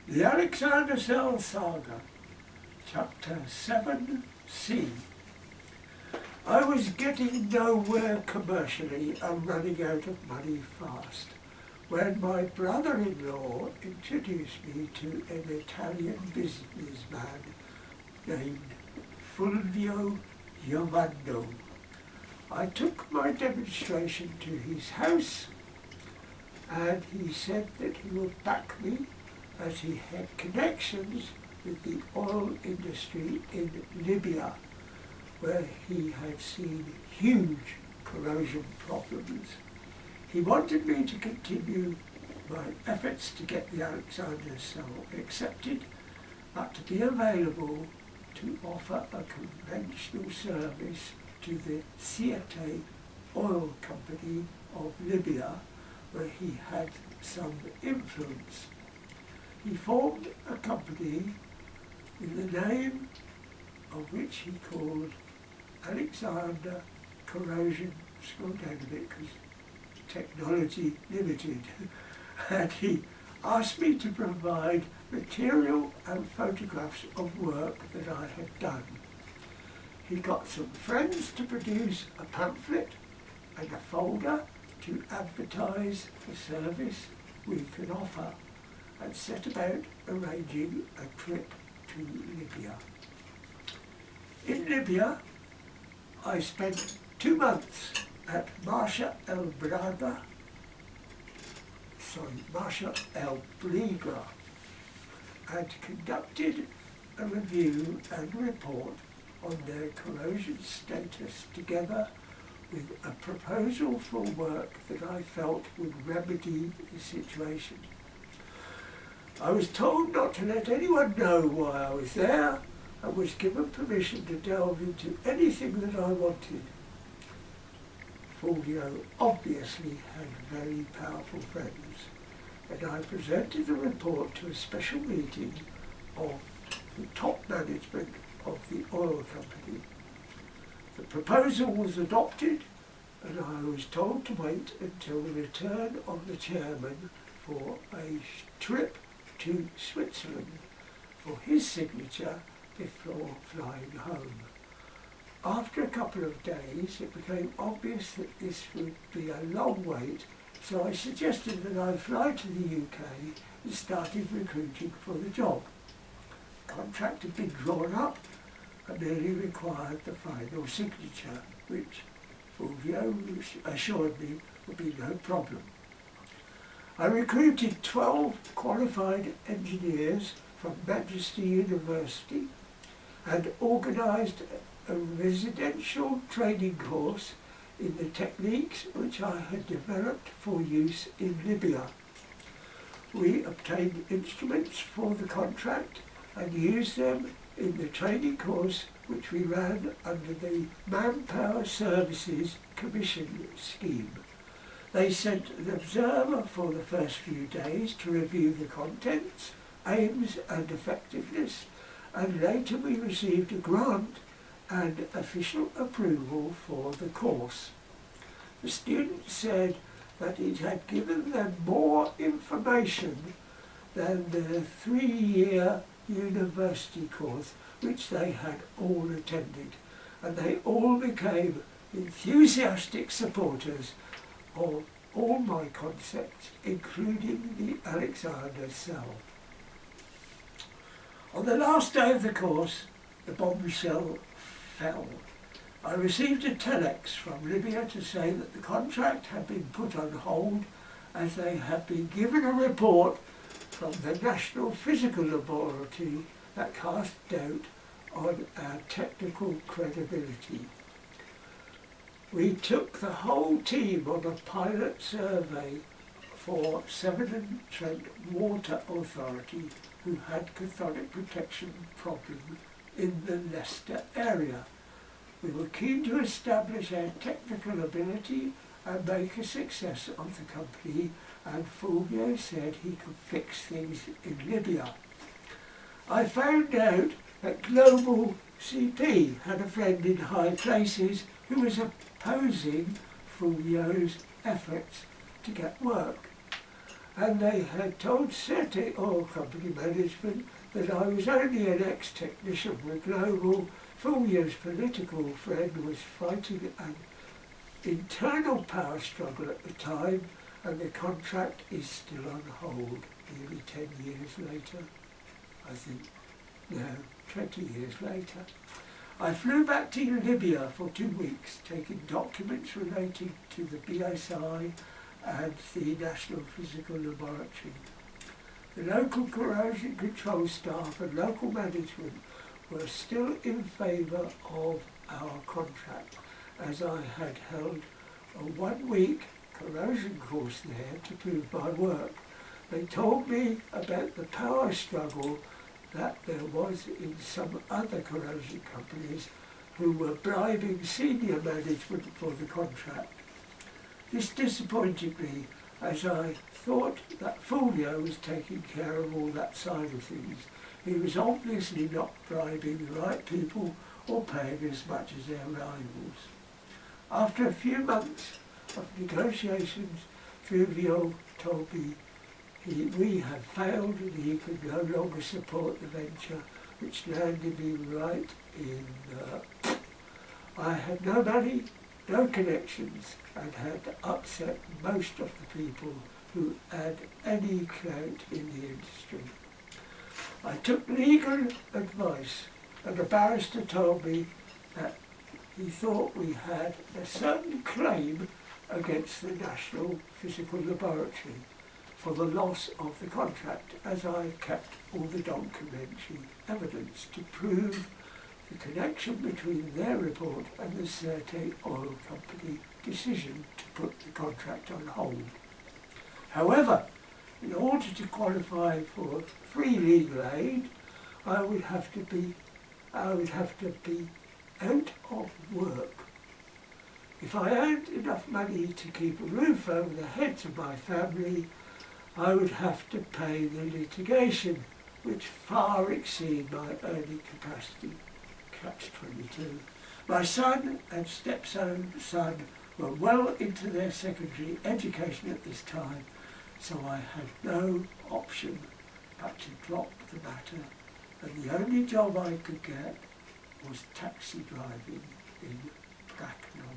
The Alexander Cell Saga, Chapter 7C. I was getting nowhere commercially and running out of money fast when my brother-in-law introduced me to an Italian businessman named Fulvio Giovanno. I took my demonstration to his house and he said that he would back me as he had connections with the oil industry in Libya, where he had seen huge corrosion problems. He wanted me to continue my efforts to get the Alexander Cell accepted, but to be available to offer a conventional service to the Chapt oil company of Libya, where he had some influence. He formed a company with the name of which he called Alexander Corrosion, scroll down a bit because Technology Limited, and he asked me to provide material and photographs of work that I had done. He got some friends to produce a pamphlet and a folder to advertise the service we could offer, and set about arranging a trip to Libya. In Libya, I spent 2 months at Marshal El Briga, and conducted a review and report on their corrosion status together with a proposal for work that I felt would remedy the situation. I was told not to let anyone know why I was there and was given permission to delve into anything that I wanted. Fulvio obviously had very powerful friends, and I presented the report to a special meeting of the top management of the oil company. The proposal was adopted, and I was told to wait until the return of the chairman for a trip to Switzerland for his signature before flying home. After a couple of days, it became obvious that this would be a long wait, so I suggested that I fly to the UK and started recruiting for the job. The contract had been drawn up and merely required the final signature, which Fulvio assured me would be no problem. I recruited 12 qualified engineers from Manchester University and organised a residential training course in the techniques which I had developed for use in Libya. We obtained instruments for the contract and used them in the training course which we ran under the Manpower Services Commission scheme. They sent an observer for the first few days to review the contents, aims and effectiveness, and later we received a grant and official approval for the course. The students said that it had given them more information than the 3-year university course which they had all attended, and they all became enthusiastic supporters of all my concepts, including the Alexander Cell. On the last day of the course, the bombshell fell. I received a telex from Libya to say that the contract had been put on hold as they had been given a report from the National Physical Laboratory that cast doubt on our technical credibility. We took the whole team on a pilot survey for Severn Trent Water Authority, who had cathodic protection problem in the Leicester area. We were keen to establish our technical ability and make a success of the company, and Fulvio said he could fix things in Libya. I found out that Global CP had a friend in high places who was opposing Fulvio's efforts to get work. and they had told Saga Oil Company management that I was only an ex-technician when Global, Fulvio's political friend, was fighting an internal power struggle at the time, and the contract is still on hold nearly 10 years later. I think, no, 20 years later. I flew back to Libya for 2 weeks, taking documents relating to the BSI and the National Physical Laboratory. The local corrosion control staff and local management were still in favour of our contract, as I had held a 1-week corrosion course there to prove my work. They told me about the power struggle that there was in some other corrosion companies who were bribing senior management for the contract. This disappointed me, as I thought that Fulvio was taking care of all that side of things. He was obviously not bribing the right people or paying as much as their rivals. After a few months of negotiations, Fulvio told me we had failed and he could no longer support the venture, which landed me right in... I had no money, no connections, and had upset most of the people who had any clout in the industry. I took legal advice, and a barrister told me that he thought we had a certain claim against the National Physical Laboratory for the loss of the contract, as I kept all the documentary evidence to prove the connection between their report and the Saga Oil Company decision to put the contract on hold. However, in order to qualify for free legal aid, I would have to be out of work. If I earned enough money to keep a roof over the heads of my family, I would have to pay the litigation, which far exceed my earning capacity. Catch-22. My son and stepson were well into their secondary education at this time, so I had no option but to drop the matter, and the only job I could get was taxi driving in Bracknell.